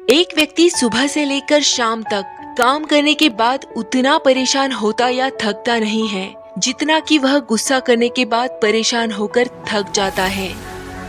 एक व्यक्ति सुबह से लेकर शाम तक काम करने के बाद उतना परेशान होता या थकता नहीं है जितना कि वह गुस्सा करने के बाद परेशान होकर थक जाता है।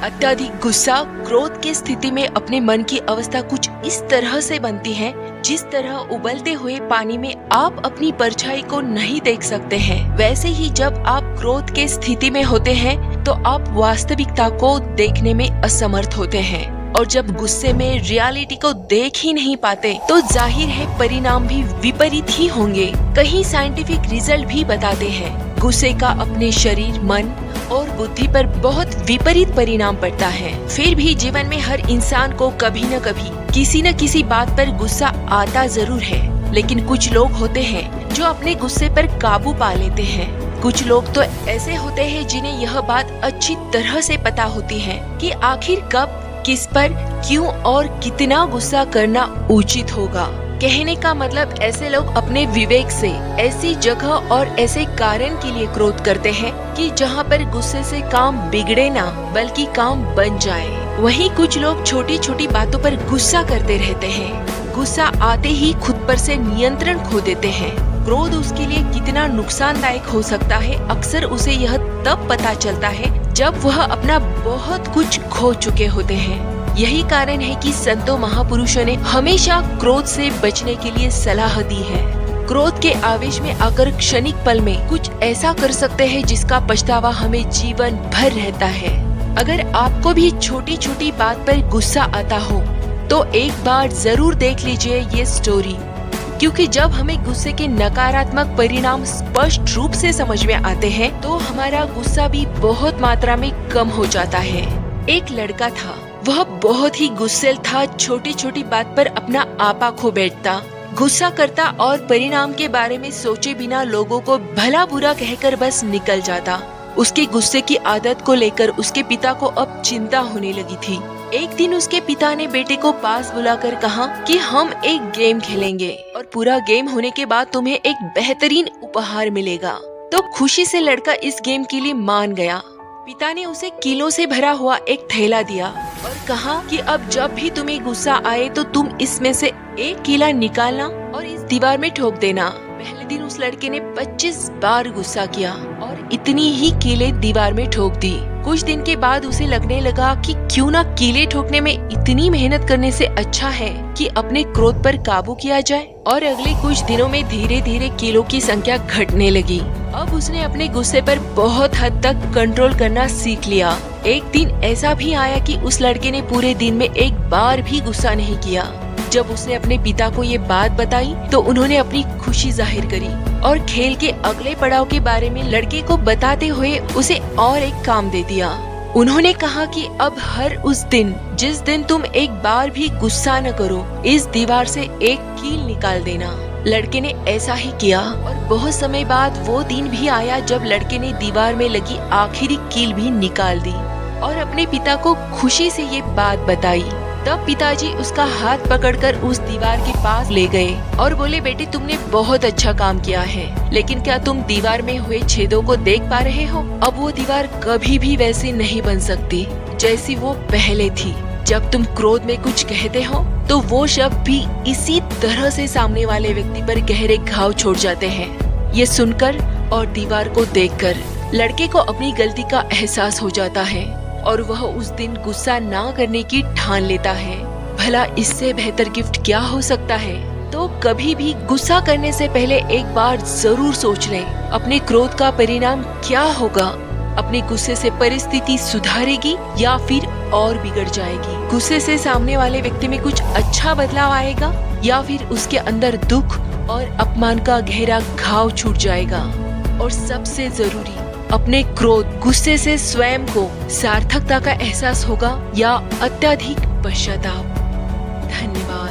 अत्यधिक गुस्सा क्रोध की स्थिति में अपने मन की अवस्था कुछ इस तरह से बनती है जिस तरह उबलते हुए पानी में आप अपनी परछाई को नहीं देख सकते हैं, वैसे ही जब आप क्रोध के स्थिति में होते हैं तो आप वास्तविकता को देखने में असमर्थ होते हैं और जब गुस्से में रियलिटी को देख ही नहीं पाते तो जाहिर है परिणाम भी विपरीत ही होंगे। कहीं साइंटिफिक रिजल्ट भी बताते हैं गुस्से का अपने शरीर, मन और बुद्धि पर बहुत विपरीत परिणाम पड़ता है। फिर भी जीवन में हर इंसान को कभी न कभी किसी न किसी बात पर गुस्सा आता जरूर है, लेकिन कुछ लोग होते हैं जो अपने गुस्से पर काबू पा लेते हैं। कुछ लोग तो ऐसे होते हैं जिन्हें यह बात अच्छी तरह से पता होती है कि आखिर कब, किस पर, क्यों और कितना गुस्सा करना उचित होगा। कहने का मतलब ऐसे लोग अपने विवेक से ऐसी जगह और ऐसे कारण के लिए क्रोध करते हैं कि जहां पर गुस्से से काम बिगड़े ना बल्कि काम बन जाए। वहीं कुछ लोग छोटी छोटी बातों पर गुस्सा करते रहते हैं, गुस्सा आते ही खुद पर से नियंत्रण खो देते हैं। क्रोध उसके लिए कितना नुकसानदायक हो सकता है अक्सर उसे यह तब पता चलता है जब वह अपना बहुत कुछ खो चुके होते हैं। यही कारण है कि संतों महापुरुषों ने हमेशा क्रोध से बचने के लिए सलाह दी है। क्रोध के आवेश में आकर क्षणिक पल में कुछ ऐसा कर सकते हैं जिसका पछतावा हमें जीवन भर रहता है। अगर आपको भी छोटी छोटी बात पर गुस्सा आता हो तो एक बार जरूर देख लीजिए ये स्टोरी, क्योंकि जब हमें गुस्से के नकारात्मक परिणाम स्पष्ट रूप से समझ में आते हैं तो हमारा गुस्सा भी बहुत मात्रा में कम हो जाता है। एक लड़का था, वह बहुत ही गुस्सैल था, छोटी छोटी बात पर अपना आपा खो बैठता, गुस्सा करता और परिणाम के बारे में सोचे बिना लोगों को भला बुरा कहकर बस निकल जाता। उसके गुस्से की आदत को लेकर उसके पिता को अब चिंता होने लगी थी। एक दिन उसके पिता ने बेटे को पास बुलाकर कहा कि हम एक गेम खेलेंगे और पूरा गेम होने के बाद तुम्हें एक बेहतरीन उपहार मिलेगा। तो खुशी से लड़का इस गेम के लिए मान गया। पिता ने उसे कीलों से भरा हुआ एक थैला दिया और कहा कि अब जब भी तुम्हें गुस्सा आए तो तुम इसमें से एक कीला निकालना और इस दीवार में ठोक देना। पहले दिन उस लड़के ने 25 बार गुस्सा किया और इतनी ही कीले दीवार में ठोक दी। कुछ दिन के बाद उसे लगने लगा कि क्यों ना कीले ठोकने में इतनी मेहनत करने से अच्छा है कि अपने क्रोध पर काबू किया जाए। और अगले कुछ दिनों में धीरे धीरे कीलों की संख्या घटने लगी। अब उसने अपने गुस्से पर बहुत हद तक कंट्रोल करना सीख लिया। एक दिन ऐसा भी आया कि उस लड़के ने पूरे दिन में एक बार भी गुस्सा नहीं किया। जब उसने अपने पिता को ये बात बताई तो उन्होंने अपनी खुशी जाहिर करी और खेल के अगले पड़ाव के बारे में लड़के को बताते हुए उसे और एक काम दे दिया। उन्होंने कहा कि अब हर उस दिन जिस दिन तुम एक बार भी गुस्सा न करो, इस दीवार से एक कील निकाल देना। लड़के ने ऐसा ही किया और बहुत समय बाद वो दिन भी आया जब लड़के ने दीवार में लगी आखिरी कील भी निकाल दी और अपने पिता को खुशी से ये बात बताई। तब पिताजी उसका हाथ पकड़कर उस दीवार के पास ले गए और बोले, बेटे तुमने बहुत अच्छा काम किया है, लेकिन क्या तुम दीवार में हुए छेदों को देख पा रहे हो? अब वो दीवार कभी भी वैसी नहीं बन सकती जैसी वो पहले थी। जब तुम क्रोध में कुछ कहते हो तो वो शब्द भी इसी तरह से सामने वाले व्यक्ति पर गहरे घाव छोड़ जाते हैं। ये सुनकर और दीवार को देखकर लड़के को अपनी गलती का एहसास हो जाता है और वह उस दिन गुस्सा ना करने की ठान लेता है। भला इससे बेहतर गिफ्ट क्या हो सकता है? तो कभी भी गुस्सा करने से पहले एक बार जरूर सोच लें अपने क्रोध का परिणाम क्या होगा। अपने गुस्से से परिस्थिति सुधारेगी या फिर और बिगड़ जाएगी? गुस्से से सामने वाले व्यक्ति में कुछ अच्छा बदलाव आएगा या फिर उसके अंदर दुख और अपमान का गहरा घाव छूट जाएगा? और सबसे जरूरी, अपने क्रोध, गुस्से से स्वयं को सार्थकता का एहसास होगा या अत्यधिक पश्चाताप? धन्यवाद।